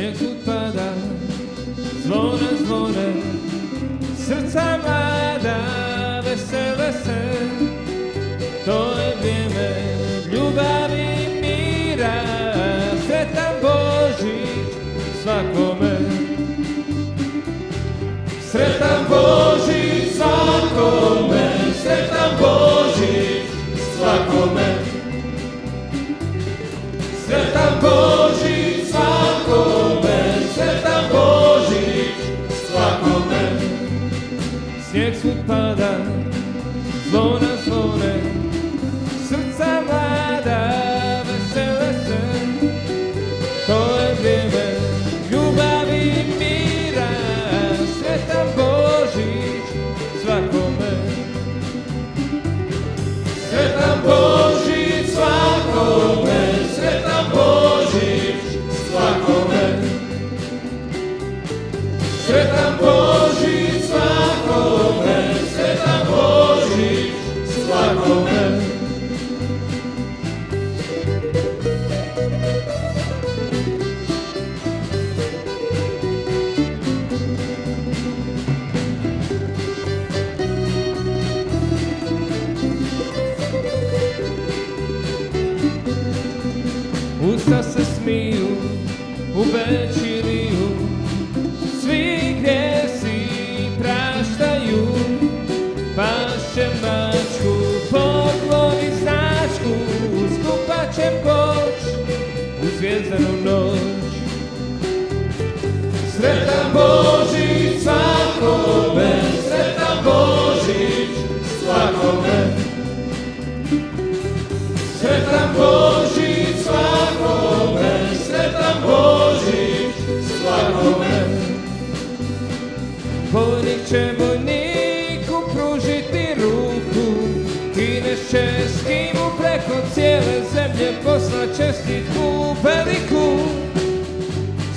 snijeg upada, zvone, zvone, srca mlada vesele se. To je vrijeme ljubavi i mira, sretan Božić svakome. Sretan Božić svakome, sretan Božić svakome. Sretan Božić svakome, sretan Božić svakome. Snijeg svud pada, zvona zvone, srca mlada vesele se. To je vrijeme ljubavi i mira, sretan Božić svakome. Sretan Božić svakome, sretan Božić svakome. Sretan Božić svakome, sretan Božić svakome. Usta se smiju u večeriju, svi grijesi praštaju. Pašće mačku, pokloni značku, skupat će poć u zvijezdanu noć. Sretan Božić svakome, sretan Božić svakome. Sretan Božić svakome, sretan Božić svakome. Vojnik će vojniku pružiti ruku, Kinez će skimu preko cijele zemlje poslat čestitku veliku.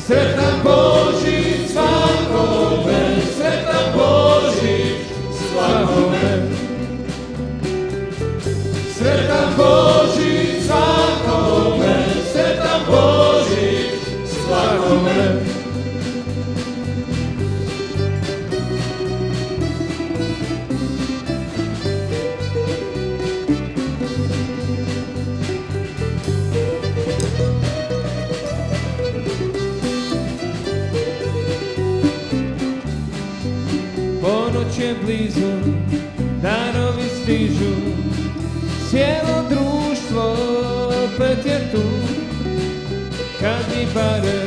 Sretan Božić svakome, sretan Božić svakome. Sretan Božić svakome, sretan Božić svakome. Ponoć je blizu, danovi stižu, cijelo društvo opet je tu. Kad bi barem